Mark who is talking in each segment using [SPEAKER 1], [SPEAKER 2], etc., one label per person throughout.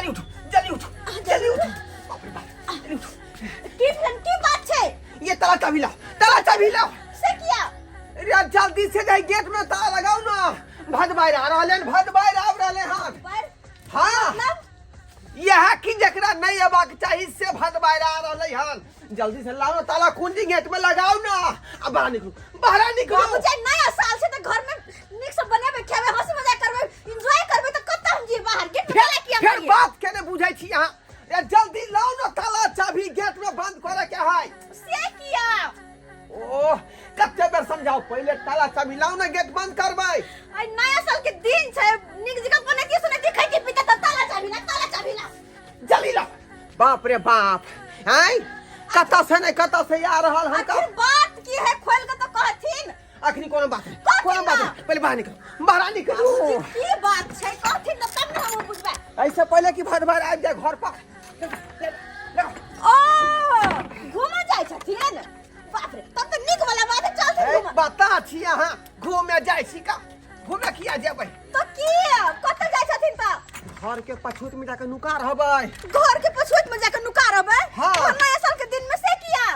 [SPEAKER 1] जल्दी उठो जल्दी उठो जल्दी उठो बाप रे बाप जल्दी उठो
[SPEAKER 2] की बात है
[SPEAKER 1] ये ताला चाबी लाओ
[SPEAKER 2] से किया
[SPEAKER 1] अरे जल्दी से जाए गेट में ताला लगाओ ना भद बाहर आ रहले हां हां यह की जकरा नहीं अबाक चाहिए से भद बाहर आ रहले हां जल्दी से लाओ ताला कुंजी गेट में लगाओ ना अब बाहर निकलो
[SPEAKER 2] मुझे नया साल से तो घर में निक से बने बैठे हुए हंसी मजाक करबे एंजॉय करबे तो कत हम जी बाहर गेट में ताला किया
[SPEAKER 1] फिर बात केने बुझाई छी यहां ये जल्दी लाओ ना ताला चाबी गेट में बंद करे के है
[SPEAKER 2] से किया
[SPEAKER 1] ओ कत्ते बेर समझाओ पहले ताला चाबी लाओ ना गेट बंद करबै
[SPEAKER 2] आई नया साल के दिन छै निक जगह बने के सुने दिखाई के पीता तो ताला चाबी ना
[SPEAKER 1] जल्दी लाओ बाप रे बाप हैं कत्ता से आ रहल हम का
[SPEAKER 2] बात की है खोल के तो कहथिन
[SPEAKER 1] अखनी कोनो बात नहीं पहले बाहर निकलो
[SPEAKER 2] की बात छै कहथिन तो तब ना हम बुझबे
[SPEAKER 1] ऐसे पहले की भद बाहर आ जाए घर पर
[SPEAKER 2] ओ घूम जाय छथिन बाप रे तब तो निक वाला बात है चल घूम
[SPEAKER 1] बता छी यहां घूमे जाय छी का घूमे किया जेबै
[SPEAKER 2] तो की कत जाय छथिन त
[SPEAKER 1] घर के पछूत में जाके नुका रहबै
[SPEAKER 2] घर के पछूत में जाके नुका रहबै
[SPEAKER 1] हां
[SPEAKER 2] नया साल के दिन में से किया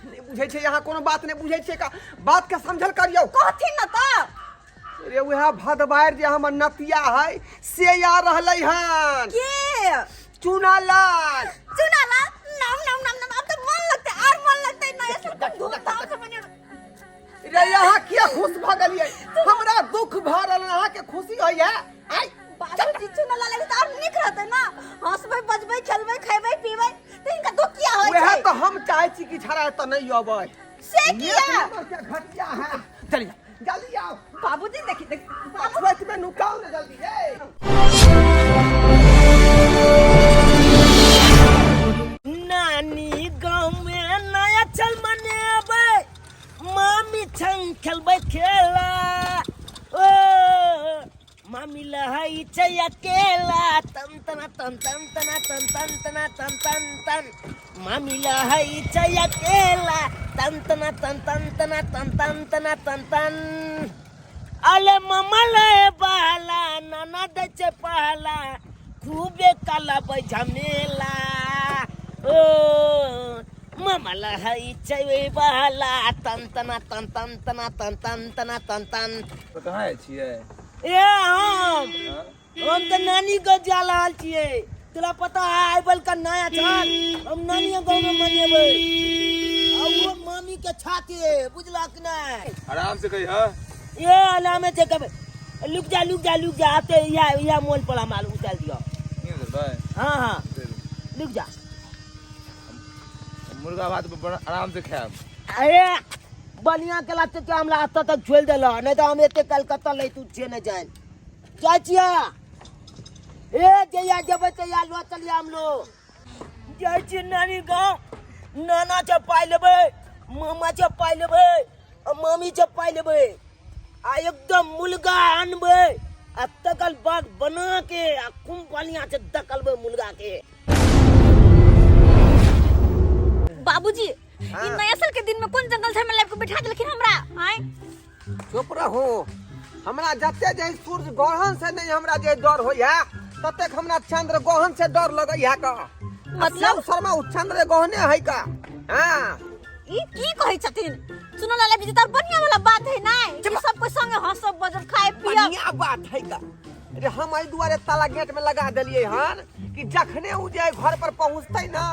[SPEAKER 1] नहीं बुझै छै यहां कोनो बात नहीं बुझै छै का बात के समझल करियो
[SPEAKER 2] कहथिन न त
[SPEAKER 1] रे वह भदबार जे हमर नतिया है से आ रहलै हन
[SPEAKER 2] के
[SPEAKER 1] चुनालाल
[SPEAKER 2] नाम अब तो मन लगते और मन लगते नया साल धूमधाम से मने
[SPEAKER 1] रे यहाँ किया खुश भ गेलियै हमरा दुख भ रहल अहाँ के खुशी होय है आई
[SPEAKER 2] बाबूजी चुनाला लगे तो और निक रहते ना हंसबै बजबै खेलबै खैबै पीबै तो इनका दुख किया होय
[SPEAKER 1] वह तो हम चाहे छी कि छड़ा त नहीं अबै
[SPEAKER 2] से किया
[SPEAKER 1] क्या घटिया है चलिए जल्दी आओ
[SPEAKER 2] बाबूजी देखी
[SPEAKER 1] बाबूजी में नुकाओ ना जल्दी
[SPEAKER 3] नानी गांव में नया चल मनेबै मामी संग खेलबै खेला ओ मामी लहई छै अकेला तन तना तन तन तना तन तन तना तन तन तन मामी लहई छै अकेला तन तना तन तन तना तन तन तना तन तन अले मम्मा ले बाला नाना दे छै पहला खूबे काला बै झमेला ओ मामा लहई छै बाला तन तना तन तन तना तन तन तना तन तन
[SPEAKER 4] तो कहाँ छियै
[SPEAKER 3] ए हम तो नानी के जा रहल छियै तोरा पता है आइबल का नया साल हम नानी गांव में मनेबै अब वो मामी के छाते बुझला कि नहीं
[SPEAKER 4] आराम से कही हां
[SPEAKER 3] ये अलामे से कब लुक जा आते या मोल पर हम आलू उतार दियो
[SPEAKER 4] नहीं उधर भाई
[SPEAKER 3] हां लुक जा
[SPEAKER 4] मुर्गा भात पे आराम से खाएब
[SPEAKER 3] अरे बनिया के लाते के हमरा आता तक छोड़ देला नहीं तो हम एते कलकत्ता ले तू छे न जाए चाचिया ए जया जब तैया लो चलिया हम लोग जाय छी नानी गांव नाना से पाई लेबै मामा से पाई लेबै मामी से पाई लेबै आ एकदम मुर्गा आनबै आ तकल बाग बना के आ खूब बढ़िया से दकलबै मुर्गा के
[SPEAKER 2] बाबूजी इ नया साल के दिन में कौन जंगल झाड़ में लाइफ को बिठा देलखिन हमरा आय
[SPEAKER 1] चुप रहो हमरा जते जे सूर्य ग्रहण से नहीं हमरा जे डर होय है तते हमरा चंद्र ग्रहण से डर लगै है का
[SPEAKER 2] मतलब
[SPEAKER 1] शर्मा चंद्र ग्रहणे है का हां
[SPEAKER 2] ई की कहै छथिन सुनो लाला जी तार बढ़िया वाला बात है ना कि सब कोई संगे हंसब बजब खाए पियब
[SPEAKER 1] बढ़िया बात है का अरे हम आई दुआरे ताला गेट में लगा देलिए हन कि जखने उ जे घर पर पहुंचतै ना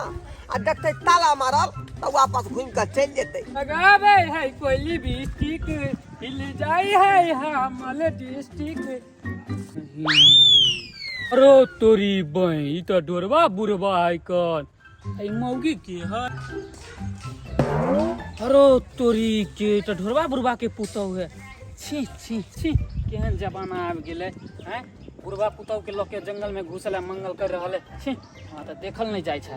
[SPEAKER 1] आ देखतै ताला मारल तो वापस घूम के चल जेतै
[SPEAKER 5] लगावे है कोयली डिस्ट्रिक्ट हिल जाई है हमल डिस्ट्रिक्ट अरे तोरी बई तो डोरवा बुरवा है कन आई मौगी के है अरे तोरी के तो ढोरवा बुरवा के पुतौ है छी छी छी केहन जमाना आबि गेलै हैं बुरवा पुतौ के लोग के जंगल में घुसले मंगल कर रहले छी हां त देखल नहीं जाय छै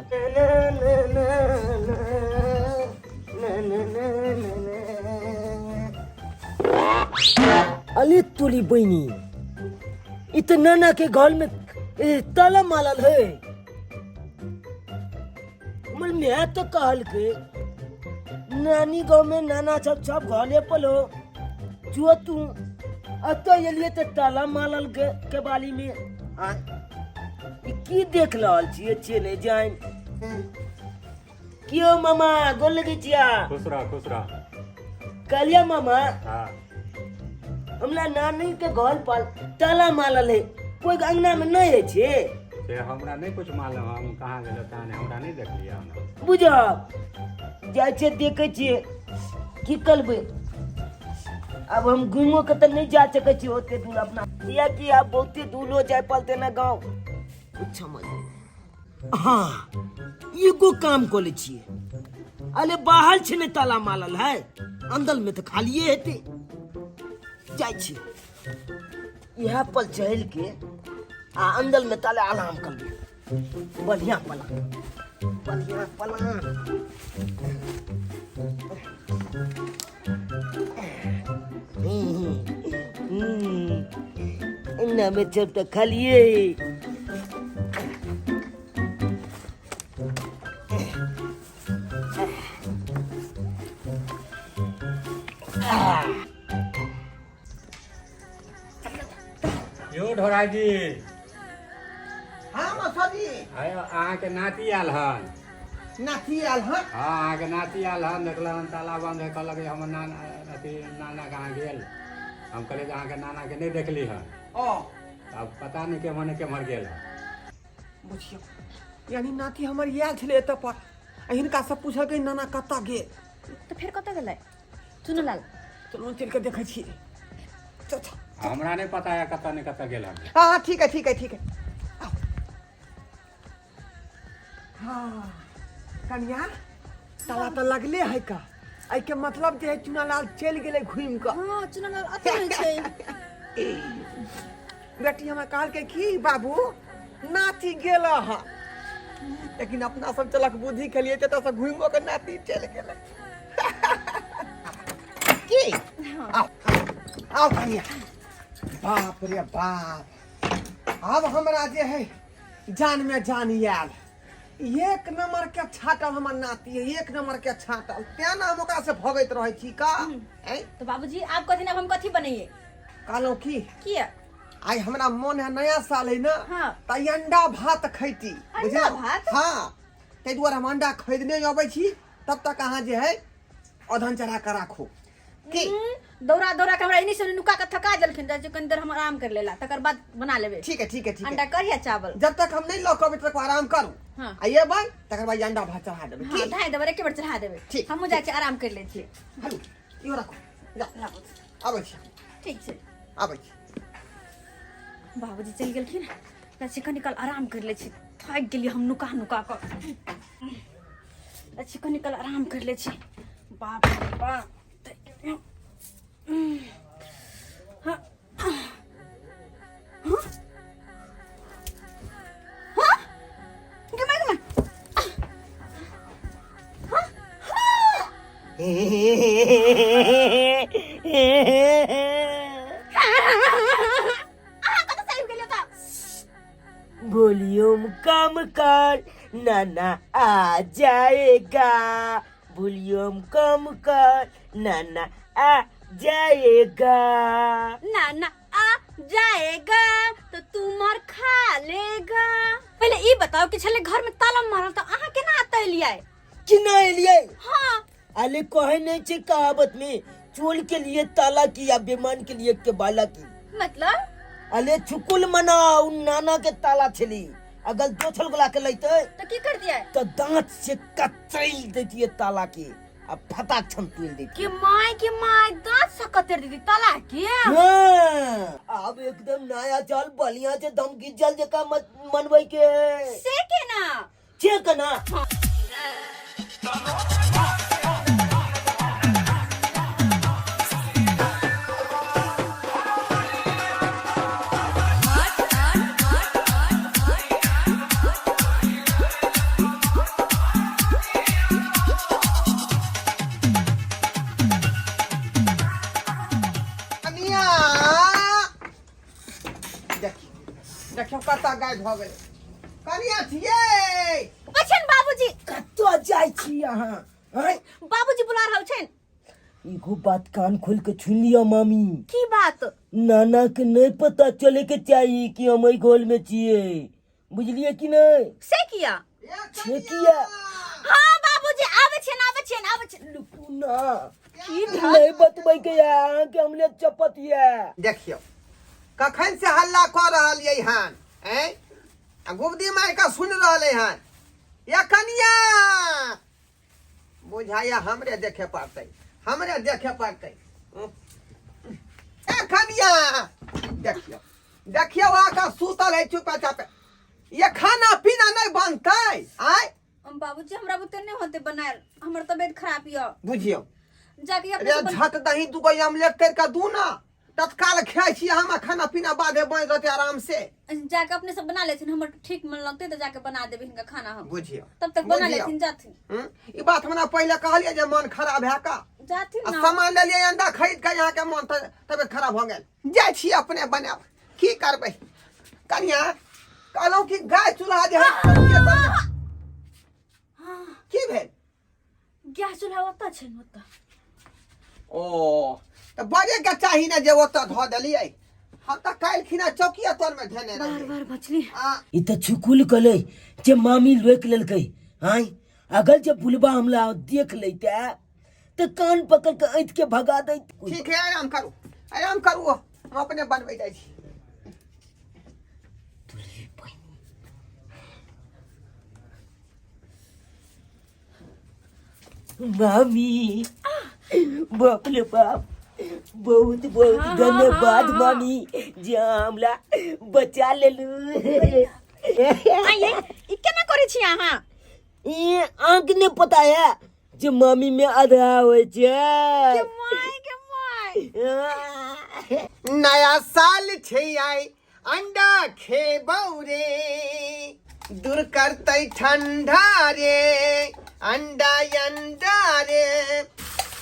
[SPEAKER 3] अली तोरी बहनी इत नाना के घर में ताला मारल है मैं तो कहल के नानी गांव में नाना सब घरे पलो जो तू अतो ये लिए तो ताला मारल के बाली में की देख रहल छियै चले जाए क्यों मामा गोल लगे छिया
[SPEAKER 6] खुश रह
[SPEAKER 3] कहलिया मामा
[SPEAKER 6] हाँ
[SPEAKER 3] हमरा नानी के घर पर ताला मारल है कोई अंगना में नहीं है छे
[SPEAKER 6] से हमरा नहीं कुछ मालूम हम कहाँ गेलो कहाँ नहीं हमरा नहीं देखलिया हम
[SPEAKER 3] बुझब जाइ छै देखे छियै की करबै अब हम घूमो के तो नहीं जा सके छी ओते दूर अपना या कि आप बहुते दूर हो जाए पलते ना गांव कुछ समझ नहीं हाँ एगो काम कर ले छियै अरे बाहर छे ने ताला मारल है अंदर में तो खालिए हेते जाइ छी यहाँ पर चढ़ के आ अंदर में ताले आराम कर ले बढ़िया पला इन्ना में जब तक खालिए
[SPEAKER 6] यो ढोराई जी
[SPEAKER 1] हाँ मौसाजी
[SPEAKER 6] आयो अहाँ के नाती आयल हन
[SPEAKER 1] नाती आयल हन
[SPEAKER 6] हाँ अहाँ के नाती आयल हन देखलन ताला बंद है कहलक हमर नाना अथी नाना कहाँ गेल हम कहले अहाँ के नाना के नहीं देखली हन
[SPEAKER 1] ओ
[SPEAKER 6] अब पता नहीं केम्हर गेल हन
[SPEAKER 1] बुझियो यानी नाती हमर याद छले एतऽ पर हिनका सब पूछल के नाना कतऽ गेल
[SPEAKER 2] तो फिर कतऽ गेलै चुनलाल
[SPEAKER 1] चलो चल के देखै छी चल
[SPEAKER 6] हमरा नहीं पता है कतऽ गेल हन
[SPEAKER 1] हाँ ठीक है आओ। हाँ कन्या ताला तो लगले है का आई के मतलब जे है चुनालाल चल गेले घूम के
[SPEAKER 2] हां चुनलाल अतै नहीं छै
[SPEAKER 1] बेटी हमें कहल के की बाबू नाती गेल है लेकिन अपना सब चलक बुद्धि के लिए तो घूमो के नाती चल गेले की आओ कन्या बाप रे बाप अब हमरा जे है जान में जान आयल एक नंबर के छाटल हमर नाती है एक नंबर के छाटल क्या नाम ओकरा से भगैत रहे छी का
[SPEAKER 2] तो बाबूजी आप कथि अब हम कथि बनइए
[SPEAKER 1] कहलो की
[SPEAKER 2] किया
[SPEAKER 1] आई हमरा मन है नया साल है ना
[SPEAKER 2] हाँ।
[SPEAKER 1] त अंडा भात खैती
[SPEAKER 2] अंडा भात?
[SPEAKER 1] हाँ ते दुआरे हम अंडा खरीदने अबै छी तब तक अहाँ जे है अधन चढ़ा के राखो की
[SPEAKER 2] दौड़ा दौड़ा के हमरा इन्हीं से नुका के थका जलखिन जे कनी देर हम आराम कर लेला तकर बाद बना लेबे
[SPEAKER 1] ठीक है
[SPEAKER 2] अंडा करिया चावल
[SPEAKER 1] जब तक हम नहीं लौकब तक आराम करू
[SPEAKER 2] हाँ।
[SPEAKER 1] आइए भाई तकर बाद अंडा भात चढ़ा देबे
[SPEAKER 2] हां ढाई देबे एके बार चढ़ा देबे
[SPEAKER 1] ठीक,
[SPEAKER 2] हमहु जाय छी आराम कर ले छी
[SPEAKER 1] हेलो यो राखो जा
[SPEAKER 2] लाबो
[SPEAKER 1] आबै छी
[SPEAKER 2] ठीक छै
[SPEAKER 1] आबै छी
[SPEAKER 2] बाबूजी चल गेलखिन लच्छी कनिकल आराम कर ले छी थक गेली हम नुका क लच्छी कनिकल आराम कर ले छी बाप रे बाप थक गेली हम। हाँ हाँ हाँ गमा
[SPEAKER 3] वॉल्यूम कम कर नाना आ जाएगा वॉल्यूम कम कर नाना आ जाएगा
[SPEAKER 2] नाना आ जाएगा तो तू मार खा लेगा पहले ये बताओ कि छले घर में ताला मारल तो आहा केना अतलिए
[SPEAKER 3] कि नहीं लिए
[SPEAKER 2] हाँ
[SPEAKER 3] अले कहे नहीं छे कहावत में चोर के लिए ताला की या बेमान के लिए के बाला की
[SPEAKER 2] मतलब
[SPEAKER 3] अले छुकुल मना उन नाना के ताला छली अगर दोछल गला के लैते
[SPEAKER 2] तो की कर दिया
[SPEAKER 3] तो दांत से कतई देती है ताला के अब फटा छन तुल देती
[SPEAKER 2] कि माय दांत से कतर दी ताला के
[SPEAKER 3] हाँ, अब एकदम नया चाल बलिया से दम की जल जका मनवई के
[SPEAKER 2] से के ना
[SPEAKER 3] ठीक है ना
[SPEAKER 1] देखियो कता गाय भ गेलै कनिया छियै
[SPEAKER 2] बचन बाबूजी
[SPEAKER 3] कतो जाय छी अहाँ हैं
[SPEAKER 2] बाबूजी बुला रहल छन
[SPEAKER 3] एगो बात कान खोल के सुन लिया मामी
[SPEAKER 2] की बात
[SPEAKER 3] नाना के नहीं पता चले के चाहिए कि हम घर में छिए बुझलिए कि नहीं?
[SPEAKER 2] से किया
[SPEAKER 3] छेकिया
[SPEAKER 2] हाँ बाबूजी आवे छे
[SPEAKER 3] लुकू ना नहीं बतबै के यहाँ के हमले चपतिया।
[SPEAKER 1] देखियो कखन से हल्ला कर रहल ये हन हैं गुबदी मार का सुन रहले हन या कनिया बुझाया हमरे देखे पड़ते ए कनिया देखियो देखियो आका सूतल है चुपे चापे ये खाना पीना नहीं बनते आय
[SPEAKER 2] बाबूजी हमरा बुते नहीं होते बनायल हमर तबीयत खराब य
[SPEAKER 1] बुझियो
[SPEAKER 2] जाके
[SPEAKER 1] अरे
[SPEAKER 2] अपने
[SPEAKER 1] झट दही दुगो आमलेट करके दू ना तत्काल खाई छी हम खाना पीना बादे बन रहते आराम से
[SPEAKER 2] जाके अपने सब बना लेथिन हमर ठीक मन लगते तो जाके बना देबे इनका खाना हम
[SPEAKER 1] बुझियो
[SPEAKER 2] तब तक बना लेथिन जाथिन
[SPEAKER 1] ई बात हमरा पहले कहलिए जे मन खराब है का
[SPEAKER 2] जाथिन ना
[SPEAKER 1] सामान ले लिए अंडा खरीद के यहाँ के मन तबियत खराब हो गेल जाय छी अपने बनाब की करबै कनिया कहलौ कि गाय चूल्हा जे है की भेल
[SPEAKER 2] गैस चूल्हा ओता छै ओता
[SPEAKER 1] ओ तो बजे के चाही ना जे ओता धो देलिए हम त काल खिना चौकिया तोर में धने
[SPEAKER 2] बार
[SPEAKER 1] रही
[SPEAKER 2] बार मछली
[SPEAKER 3] ई त छुकुल कले जे मामी रोक लेलकै हाय अगर जे बुलबा हमला देख लेते त कान पकड़ के ऐठ के भगा दे।
[SPEAKER 1] ठीक है आराम करू हम अपने बनबै जाय छी
[SPEAKER 3] मामी बाप रे बाप बहुत बहुत धन्यवाद मामी जे हमला बचा लेलू।
[SPEAKER 2] आइए ई केना करै छी अहाँ
[SPEAKER 3] ये आंख ने पता है जे मामी में आधा होय छै
[SPEAKER 2] के माय
[SPEAKER 1] नया साल छै आई अंडा खेबौ रे दूर करतै ठंडा रे अंडा रे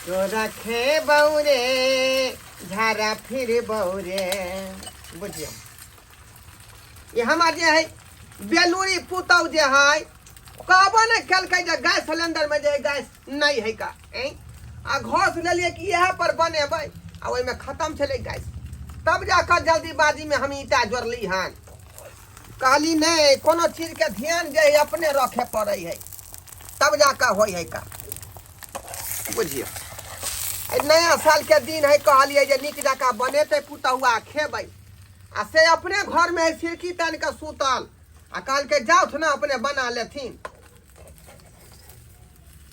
[SPEAKER 1] तोरा खेबौ रे झारा फिरबौ रे बुझियो ये हमार जे है बेलूरी पुतौ जे है कहबो ने कलकै जे गैस सिलेंडर में जे गैस नहीं है का आ घोष लेलिए कि यह पर बनेबै आ ओइ में खत्म छलै गैस तब जाकर जल्दीबाजी में हम ईटा जोड़ली हन कहली नहीं कोनो चीज के ध्यान जे है अपने रखे पड़े है तब जाकर होय है का बुझियो नया साल के दिन है कहलिए जे नीक जका बनेते पुतहुआ खेबै आ से अपने घर में सिरकी तान के सूतल आ कहल के जाओ ना अपने बना लेथिन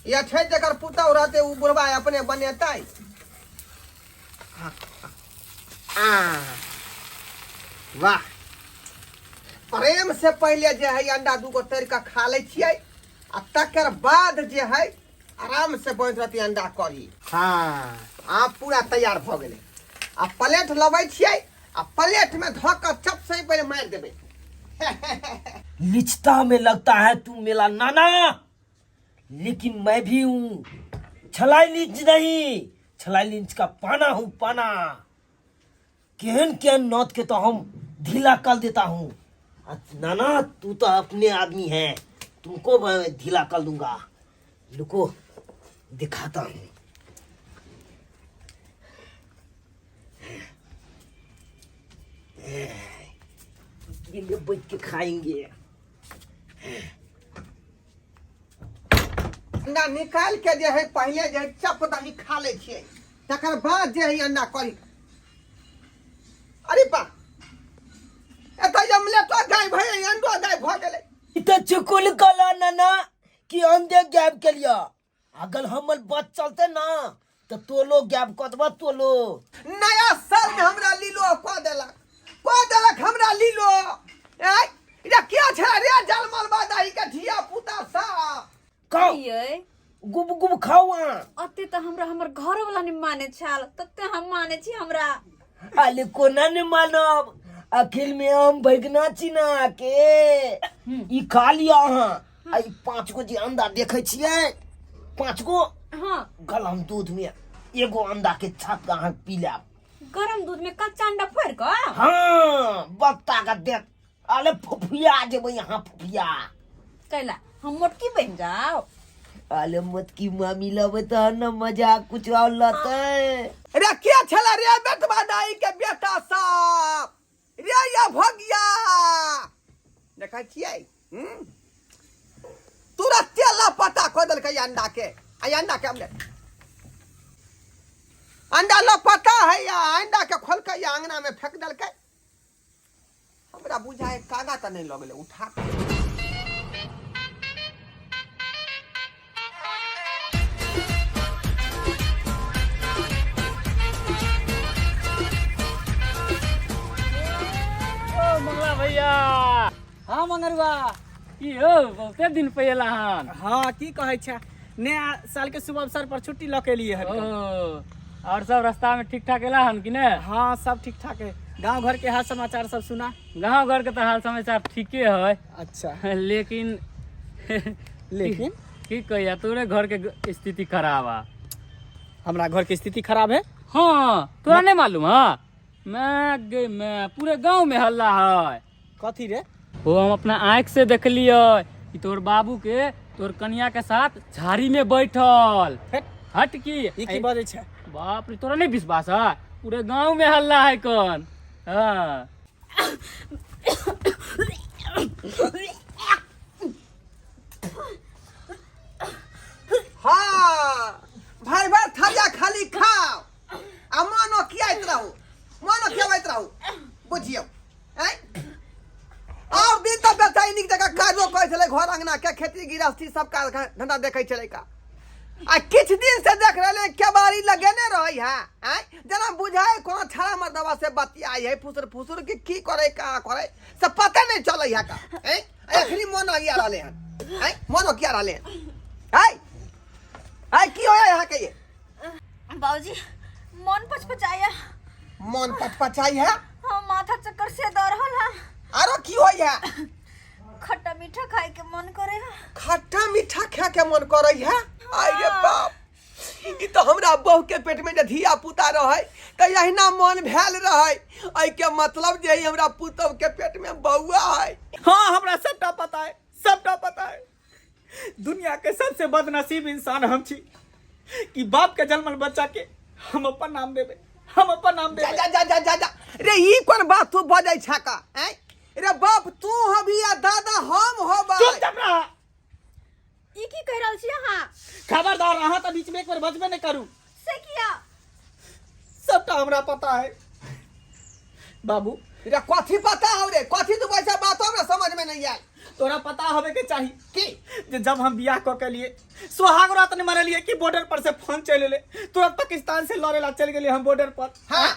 [SPEAKER 1] या छे जकर पुतहु रहते उ बुढ़वा अपने बनेतै वाह प्रेम से पहले जे है अंडा दूगो तैर के खा ले छियै आ तकर बाद जे है आराम से बैठ रहती अंडा करी हाँ आप पूरा तैयार भ गेले आ प्लेट लबै छियै आ प्लेट में धो के चप से पहले मार देबै
[SPEAKER 3] लिचता में लगता है तू मेरा नाना लेकिन मैं भी हूँ छलाई लिंच नहीं छलाई लिंच का पाना हूँ पाना केहन केहन नौत के तो हम ढीला कर देता हूँ। नाना तू तो अपने आदमी है तुमको मैं ढीला कर दूंगा लुको दिखाता हूँ। बैठ के खाएंगे
[SPEAKER 1] अंडा निकाल के जे है पहले जे है चप दही खा ले छियै तकर बाद जे है अंडा करी अरे बा एता जमलेट गाय भई अंडा गाय भ गेलै
[SPEAKER 3] इते चुकुल कला नाना कि अंडे गैब के लिया अगर हमर बच चलते ना तो तोलो गैब कदबा तोलो
[SPEAKER 1] नया साल में हमरा लीलो को देलक हमरा लीलो ए इरा क्या छै रे जलमल बादाई के धिया पुता सा
[SPEAKER 3] खाओ
[SPEAKER 2] ये
[SPEAKER 3] गुब गुब खाओ
[SPEAKER 2] अते तो हमरा हमर घर वाला ने माने छाल तते हम माने छी हमरा
[SPEAKER 3] आले कोना ने मानब अखिल में हम बैगना चिना के ई खा लिया हां आई 5 गो जे अंडा देखे छियै 5 गो
[SPEAKER 2] हां
[SPEAKER 3] गरम दूध में एगो अंडा के छाप के अहाँ पी लेब
[SPEAKER 2] गरम दूध में कच्चा अंडा फोड़ के
[SPEAKER 3] हाँ बत्ता का देख आले फुफिया जेबै यहाँ फुफिया
[SPEAKER 2] कैला हम मोटकी बन जाओ
[SPEAKER 3] आले मत की मामी लबे त न मजाक कुछ और लते
[SPEAKER 1] रे क्या छला रे बेटवा दाई के बेटा साहब रे या भगिया देखा छियै तुरंते लापता कर देलकै अंडा के अंडा के हमने अंडा लापता है या अंडा के खोल के या अंगना में फेंक देलकै हमरा बुझाए कागा त नहीं लगले उठा
[SPEAKER 5] मंगला भैया
[SPEAKER 3] हाँ मंगरुआ
[SPEAKER 5] की हो बहुते दिन पहला हन
[SPEAKER 3] हाँ की कहे छा नया साल के शुभ अवसर पर छुट्टी ल के लिए
[SPEAKER 5] ओ और सब रास्ता में ठीक ठाक एला हन कि ने
[SPEAKER 3] हाँ सब ठीक ठाक है गांव घर के हाल समाचार सब सुना
[SPEAKER 5] गांव घर के तो हाल समाचार ठीके है
[SPEAKER 3] अच्छा
[SPEAKER 5] लेकिन
[SPEAKER 3] लेकिन
[SPEAKER 5] की कहिया तोरे घर के स्थिति खराब है
[SPEAKER 3] हमारा घर की स्थिति खराब है
[SPEAKER 5] हाँ तोरा नहीं मालूम है मैं पूरे गांव में हल्ला है
[SPEAKER 3] कथी रे
[SPEAKER 5] वो हम अपना आँख से देखलिए कि तोर बाबू के तोर कन्या के साथ झाड़ी में बैठल हट की
[SPEAKER 3] बजे छे
[SPEAKER 5] बाप रे तोरा नहीं विश्वास है पूरे गांव में हल्ला है कौन हाँ
[SPEAKER 1] हाँ भर भर थाजा खाली खाओ आ मानो खियाइत रहू मानो खियाइत रहू बुझियो हैं और दिन तो बेचाई निक जगह काजो करै छलै घर अंगना के खेती गृहस्थी सब काज धंधा देखै छलै का आ किछ दिन से देख रहले केबाड़ी लगेने रहै है हैं जना बुझाए कोनो छाड़ा मर्दवा से बतियाई है फुसर फुसर के की करे का करे सब पता नहीं चलै है का हैं एखनी मन आगिया रहले हैं मन किया रहले हैं हाय की होया यहाँ के ये
[SPEAKER 2] बाबूजी मन पचपचाया
[SPEAKER 1] मन पचपचाई है
[SPEAKER 2] हाँ माथा चक्कर से दौड़ है
[SPEAKER 1] आरो की होया
[SPEAKER 2] खट्टा मीठा खाए के मन करे है
[SPEAKER 1] खट्टा मीठा खा के मन करे है आई रे बाप ई तो हमरा बहू के पेट में जे धिया पुता रहे त यहिना मन भेल रहे आई के मतलब जे हमरा पुतव के पेट में बउआ है
[SPEAKER 3] हाँ हमरा सबटा पता है दुनिया के सबसे बदनसीब इंसान हम छी कि बाप के जन्मल बच्चा के हम अपन नाम देबे
[SPEAKER 1] जा जा जा जा जा रे ई कोन बात तू बजै छका हैं रे बाप तू हबी या दादा हम होबा
[SPEAKER 3] चुप रह
[SPEAKER 2] ई की कह रहल छी अहाँ
[SPEAKER 3] खबरदार अहाँ त बीच में एक बार बजबे नहीं करू
[SPEAKER 2] से किया
[SPEAKER 3] सबटा हमरा पता है बाबू
[SPEAKER 1] रे कथी पता हो रे कथी तू वैसा बात हमरा समझ में नहीं आयल
[SPEAKER 3] तोरा पता होवे के चाहिए
[SPEAKER 1] की
[SPEAKER 3] जे जब हम बियाह क के लिए सुहाग रात ने मरलिए कि बॉर्डर पर से फोन चले ले तुरंत पाकिस्तान से लड़ेला चल गेलिए हम बॉर्डर पर
[SPEAKER 1] हाँ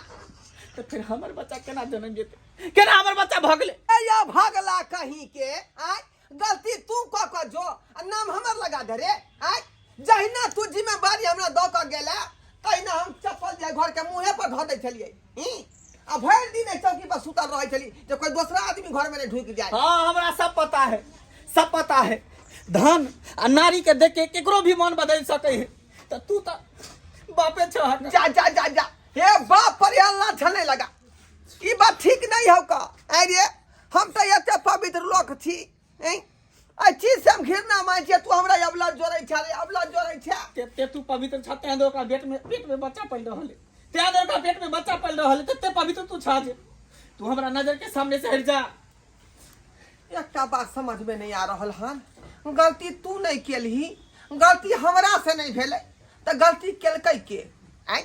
[SPEAKER 3] तो फिर हमर बच्चा केना जन्म जेते केना हमर बच्चा भगले
[SPEAKER 1] या भगला कहीं के आय गलती तू क जो नाम हमर लगा दे रे आय जहिना तू जिम्मेवारी हमरा द क गेला तहिना हम चप्पल जे घर के मुंहे पर धो दै छलिए आ भर दिन चौकी पर सुतल रहै छली जे कोई दूसरा आदमी घर में नहीं ढुक जाए
[SPEAKER 3] हाँ हमरा सब पता है धन आ नारी के देख के केकरो भी मन बदल सके है तो तू तो बापे छ
[SPEAKER 1] जा जा जा जा हे बाप पर अल्लाह छने लगा ई बात ठीक नहीं हो का अरे हम तो एते पवित्र लोक छी हैं आ चीज से हम घृणा मान छी तू हमरा अबला जोरै छे
[SPEAKER 3] ते तू पवित्र छते हैं ओकरा पेट में बच्चा पल रहले ते ओकरा पेट में बच्चा पल रहले ते पवित्र तू छा जे तू हमरा नजर के सामने से हट जा
[SPEAKER 1] एकटा बात समझ में नहीं आ रहल हन गलती तू नहीं केलही गलती हमरा से नहीं भेले तो गलती केलकै के आय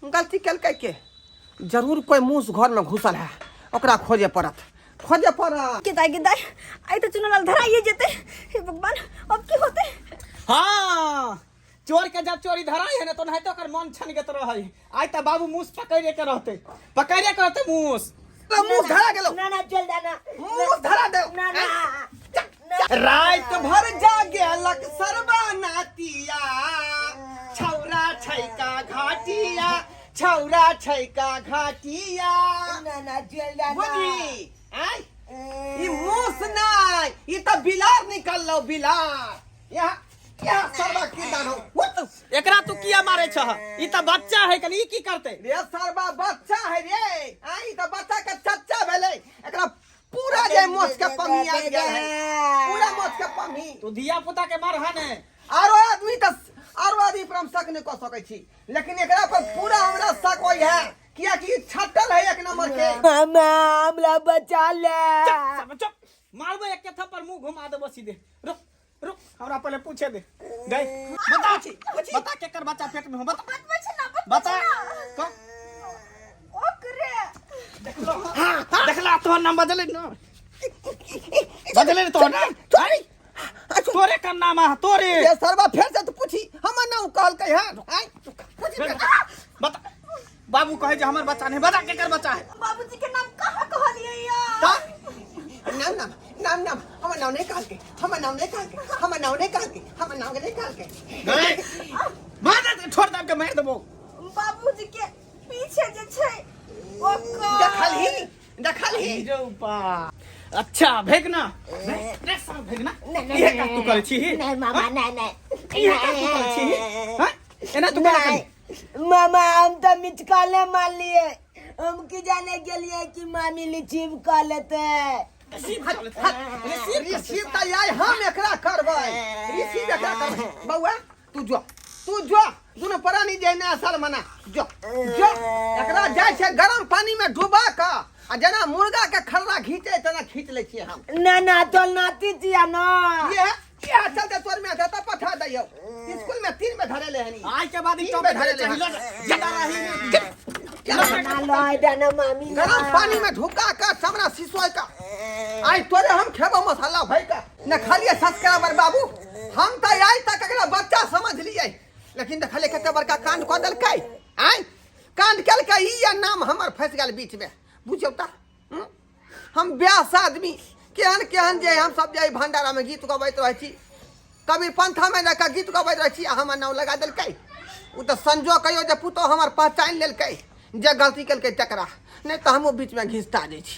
[SPEAKER 1] गलती केलकै के जरूर कोई मूस घर में घुसल है ओकरा खोजे पड़त
[SPEAKER 2] गिदाई आई तो चुनल धराइए जेते हे भगवान अब की होते
[SPEAKER 3] हाँ चोर के जब चोरी धराई है ना तो नहीं तो कर मन छन के तरह है आई त बाबू मूस पकड़े के रहते मूस
[SPEAKER 1] मूस धरा गेलो
[SPEAKER 3] ना चल जाना
[SPEAKER 1] मूस धरा दे
[SPEAKER 3] ना
[SPEAKER 1] रात भर जागेलक सर्वनातिया छौरा छैका घाटिया
[SPEAKER 3] ना चल जाना
[SPEAKER 1] बुझी आय ई मूस नहीं ई त बिलार निकललो बिलार यहाँ सर्वा किदान हो
[SPEAKER 3] एकरा तू किया मारे छ ई त बच्चा है कनी ई की करते
[SPEAKER 1] रे सर्वा बच्चा है रे आई त बच्चा के चच्चा भेले एकरा पूरा जे मोच के पमी आ गया है पूरा मोच के पमी
[SPEAKER 3] तू धिया पुता के मार हाने
[SPEAKER 1] आरो आदमी पर हम शक नहीं कर सकै छी लेकिन एकरा पर पूरा हमरा शक होय है किया कि छटल है एक नंबर के
[SPEAKER 3] हमरा बचा ले
[SPEAKER 1] चुप
[SPEAKER 3] मारबो एक थप्पड़ मुंह घुमा देबो सीधे। रुक रुक हमरा पहले पूछे दे गई बता छी बता केकर बच्चा पेट में हो बता बता
[SPEAKER 2] ओकरे
[SPEAKER 3] हां देखला तो नाम बदले न तो ना तोरे का नाम है तोरे
[SPEAKER 1] ये सरवा फिर से तो पूछी हमर नाम कहल के हां आई
[SPEAKER 3] बता बाबू कहे जे हमर बच्चा नहीं बता केकर बच्चा है
[SPEAKER 2] बाबूजी के नाम कहाँ कहलिए यार
[SPEAKER 3] ता
[SPEAKER 1] नाम नाम नाम नाम हमर नाम नहीं कहल के हमर नाम नहीं कहल के हमर नाम नहीं कहल के हमर नाम नहीं कहल के
[SPEAKER 3] गए मार दे छोड़ दब के मार देबो
[SPEAKER 2] बाबूजी के पीछे जे छै ओकर
[SPEAKER 1] देखल ही
[SPEAKER 3] जो पा अच्छा भेगना रे सब भेगना ये का तू करे छी
[SPEAKER 7] नहीं मामा नहीं
[SPEAKER 3] ये का तू करे छी हां एना तू बना कर
[SPEAKER 7] मामा हम तो मिचकाले मान लिए हम की जाने के लिए कि मामी लिचिव का लेते
[SPEAKER 1] रिसीव त याय हम एकरा करबै रिसीव एकरा करबै बौआ तू जो दुनो परानी जे ना असर मना जो एकरा जाय छै गरम पानी में डुबा के आ जना मुर्गा के खर्रा खींचे तना खींच ले छियै हम
[SPEAKER 7] ना तो नाती जिया ना
[SPEAKER 1] ये चलते तोर में था पठा दियो स्कूल में 3 में धरे ले हनी
[SPEAKER 3] आज के बाद ई टॉप
[SPEAKER 1] धरे ले
[SPEAKER 3] जला रही में
[SPEAKER 7] ना लो इधर मामी
[SPEAKER 1] गरम पानी में ढुका के चमड़ा सिसोय का आई तोरे हम खेबो मसाला भाई का न खालिए सब्सक्राइबर बाबू हम त आई तक एकरा बच्चा समझ लिए लेकिन देखले कते बड़का कांड क देलकै आई कांड केलकै ई या नाम हमर फंस गेल बीच में बुझौ ता हम ब्यास आदमी केहन केहन जे हम सब जे भंडारा में गीत गबैत रहै छी कभी पंथा में जाके गीत गबैत रहै छी हमर नाम लगा देलकै उ त संजो कहियो जे पुतो हमर पहचान लेलकै जे गलती केलकै तकरा नहीं तो हमो बीच में घिसटा दै छी